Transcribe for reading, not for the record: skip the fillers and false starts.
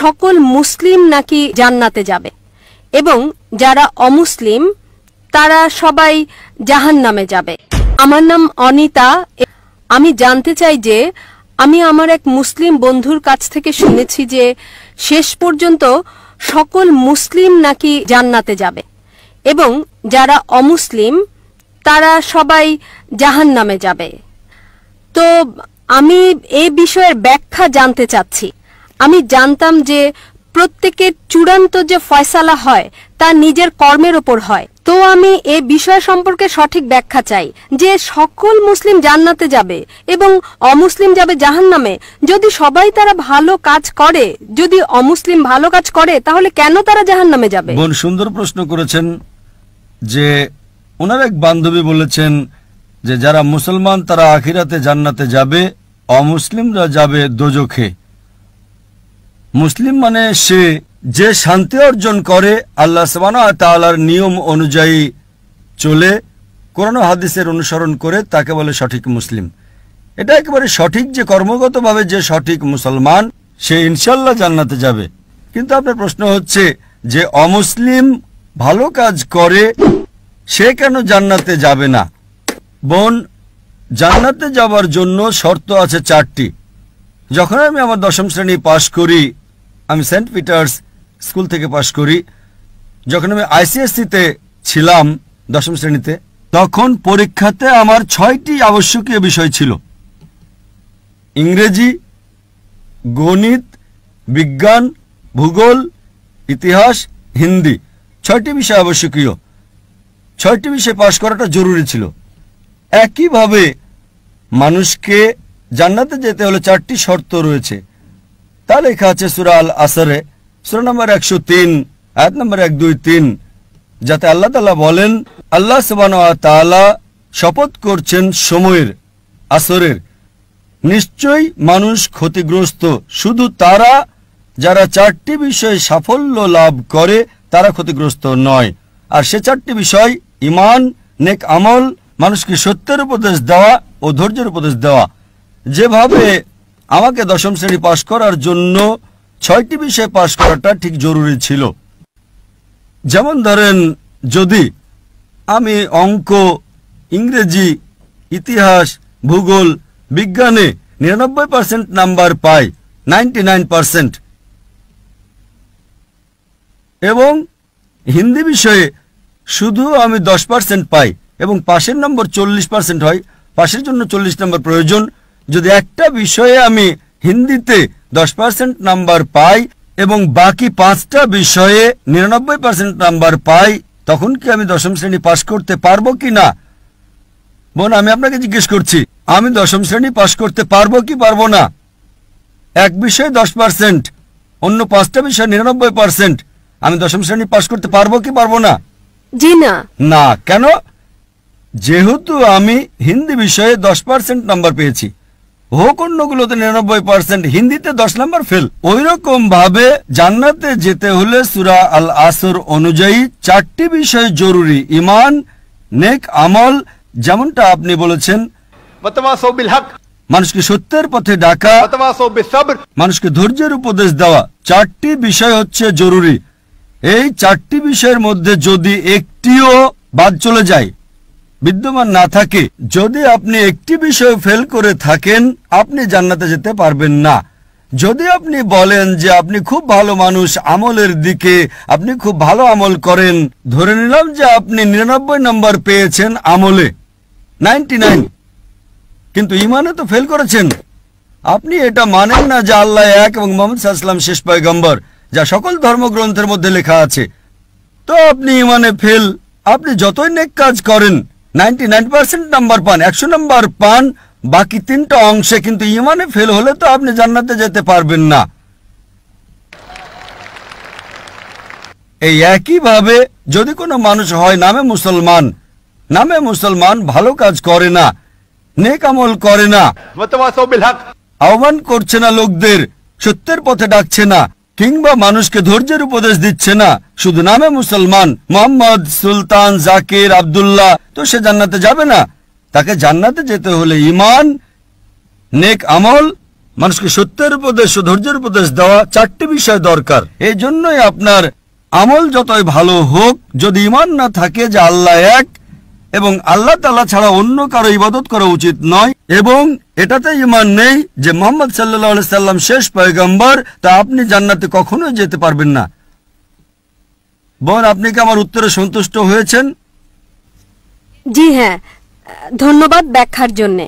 সকল মুসলিম নাকি জান্নাতে যাবে এবং যারা অমুসলিম তারা সবাই জাহান্নামে যাবে। আমার নাম অনিতা। আমি জানতে চাই যে আমি আমার এক মুসলিম বন্ধুর কাছ থেকে শুনেছি যে শেষ পর্যন্ত সকল মুসলিম নাকি জান্নাতে যাবে এবং যারা অমুসলিম তারা সবাই জাহান্নামে যাবে। তো আমি এই বিষয়ের ব্যাখ্যা জানতে চাচ্ছি। আমি জানতাম যে প্রত্যেকের চূড়ান্ত যে ফয়সালা হয় তা নিজের কর্মের ওপর হয়। তো আমি এই বিষয় সম্পর্কে সঠিক ব্যাখ্যা চাই যে সকল মুসলিম জান্নাতে যাবে এবং অমুসলিম যাবে জাহান্নামে। যদি সবাই তারা ভালো কাজ করে, যদি অমুসলিম ভালো কাজ করে, তাহলে কেন তারা জাহান্নামে যাবে? বোন সুন্দর প্রশ্ন করেছেন যে ওনার এক বান্ধবী বলেছেন যে যারা মুসলমান তারা আখিরাতে জান্নাতে যাবে, অমুসলিমরা যাবে দোজখে। মুসলিম মানে সে যে শান্তি অর্জন করে, আল্লাহ সুবহানাহু ওয়া তাআলার নিয়ম অনুযায়ী চলে, কোরআন ও হাদিসের অনুসরণ করে, তাকে বলে সঠিক মুসলিম। এটা একেবারে সঠিক যে কর্মগতভাবে যে সঠিক মুসলমান সে ইনশাআল্লাহ জান্নাতে যাবে। কিন্তু আপনার প্রশ্ন হচ্ছে যে অমুসলিম ভালো কাজ করে সে কেন জান্নাতে যাবে না? বোন, জান্নাতে যাওয়ার জন্য শর্ত আছে 4টি। যখন আমি আমার 10ম শ্রেণী পাশ করি, আমি সেন্ট পিটার্স স্কুল থেকে পাশ করি, যখন আমি আইসিএসসিতে ছিলাম 10ম শ্রেণীতে, তখন পরীক্ষাতে আমার 6টি আবশ্যকীয় বিষয় ছিল: ইংরেজি, গণিত, বিজ্ঞান, ভূগোল, ইতিহাস, হিন্দি। 6টি বিষয় আবশ্যকীয়। 6টি বিষয় পাশ করাটা জরুরি ছিল। একইভাবে মানুষকে জান্নাতে যেতে হলে 4টি শর্ত রয়েছে। তা লেখা আছে সূরা আল আসরে, সূরা নম্বর 103, আয়াত নম্বর 1, 2, 3, যাতে আল্লাহ তাআলা বলেন, আল্লাহ সুবহানাহু ওয়া তাআলা শপথ করছেন সময়ের, আসরের, নিশ্চয়ই মানুষ ক্ষতিগ্রস্ত, শুধু তারা যারা 4টি বিষয়ে সাফল্য লাভ করে তারা ক্ষতিগ্রস্ত নয়। আর সে 4টি বিষয় ঈমান, নেক আমল, মানুষকে সত্যের উপদেশ দেওয়া ও ধৈর্যের উপদেশ দেওয়া। যেভাবে আমাকে 10ম শ্রেণী পাশ করার জন্য 6টি বিষয় পাশ করাটা ঠিক জরুরি ছিল। যেমন ধরেন, যদি আমি অঙ্ক, ইংরেজি, ইতিহাস, ভূগোল, বিজ্ঞানে 99% নাম্বার পাই, 99%, এবং হিন্দি বিষয়ে শুধু আমি 10% পাই এবং পাশের নম্বর 40% হয়, পাশের জন্য 40 নম্বর প্রয়োজন। যদি একটা বিষয়ে আমি হিন্দিতে 10% নাম্বার পাই এবং বাকি 5টা বিষয়ে 99% নাম্বার পাই, তখন কি আমি 10ম শ্রেণী পাশ করতে পারবো কি না? বোন, আমি আপনাকে জিজ্ঞেস করছি, আমি 10ম শ্রেণী পাশ করতে পারবো কি পারবো না? এক বিষয়ে 10%, অন্য 5টা বিষয়ে 99%, আমি 10ম শ্রেণী পাশ করতে পারবো কি পারবো না? জি না। না, কেন? যেহেতু আমি হিন্দি বিষয়ে 10% নাম্বার পেয়েছি, হোক অন্যগুলোতে 99%, হিন্দিতে 10 নাম্বার ফেল। ওই রকম ভাবে জান্নাতে যেতে হলে সূরা আল আসর অনুযায়ী 4টি বিষয় জরুরি: ঈমান, নেক আমল, যেমনটা আপনি বলেছেন, মানুষকে সত্যের পথে ডাকা, মানুষকে ধৈর্যের উপদেশ দেওয়া। 4টি বিষয় হচ্ছে জরুরি। এই 4টি বিষয়ের মধ্যে যদি একটিও বাদ চলে যায়, বিদ্যমান না থাকে, যদি আপনি একটি বিষয় ফেল করে থাকেন, আপনি জান্নাতে যেতে পারবেন না। যদি আপনি বলেন যে আপনি খুব ভালো মানুষ, আমলের দিকে আপনি খুব ভালো আমল করেন, ধরে নিলাম যে আপনি 99 নম্বর পেয়েছেন আমলে, 99, কিন্তু ঈমানে তো ফেল করেছেন। আপনি এটা মানেন না যে আল্লাহ এক এবং মুহাম্মদ সাল্লাল্লাহু আলাইহি ওয়াসাল্লাম শেষ পয়গম্বর, যা সকল ধর্মগ্রন্থের মধ্যে লেখা আছে। তো আপনি ঈমানে ফেল। আপনি যতই নেক কাজ করেন, 99% নাম্বার পান, 100 নাম্বার পান বাকি 3টা অংশে, কিন্তু ঈমানে ফেল হলে তো আপনি জান্নাতে যেতে পারবেন না। এই একইভাবে যদি কোনো মানুষ হয় নামে মুসলমান, ভালো কাজ করে না, নেক আমল করে না, আহ্বান করছে না লোকদের, সত্যের পথে ডাকছে না, কিংবা মানুষকে ধৈর্যের উপদেশ দিচ্ছে না, শুধু নামে মুসলমান, মোহাম্মদ, সুলতান, জাকির, আব্দুল্লাহ, তো সে জান্নাতে যাবে না। তাকে জান্নাতে যেতে হলে ঈমান, নেক আমল মানুষকে সত্যের উপদেশ ও ধৈর্যের উপদেশ দেওয়া, 4টি বিষয় দরকার। এই জন্যই আপনার আমল যতই ভালো হোক, যদি ঈমান না থাকে যে আল্লাহ এক এবং আল্লাহ তাআলা ছাড়া অন্য কারো ইবাদত করা উচিত নয়, এবং এটাতে ঈমান নেই যে মুহাম্মদ সাল্লাল্লাহু আলাইহি সাল্লাম শেষ পয়গম্বর, তা আপনি জান্নাতে কখনোই যেতে পারবেন না। বোন, আপনি কি আমার উত্তরে সন্তুষ্ট হয়েছেন? জি হ্যাঁ, ধন্যবাদ ব্যাখ্যার জন্যে।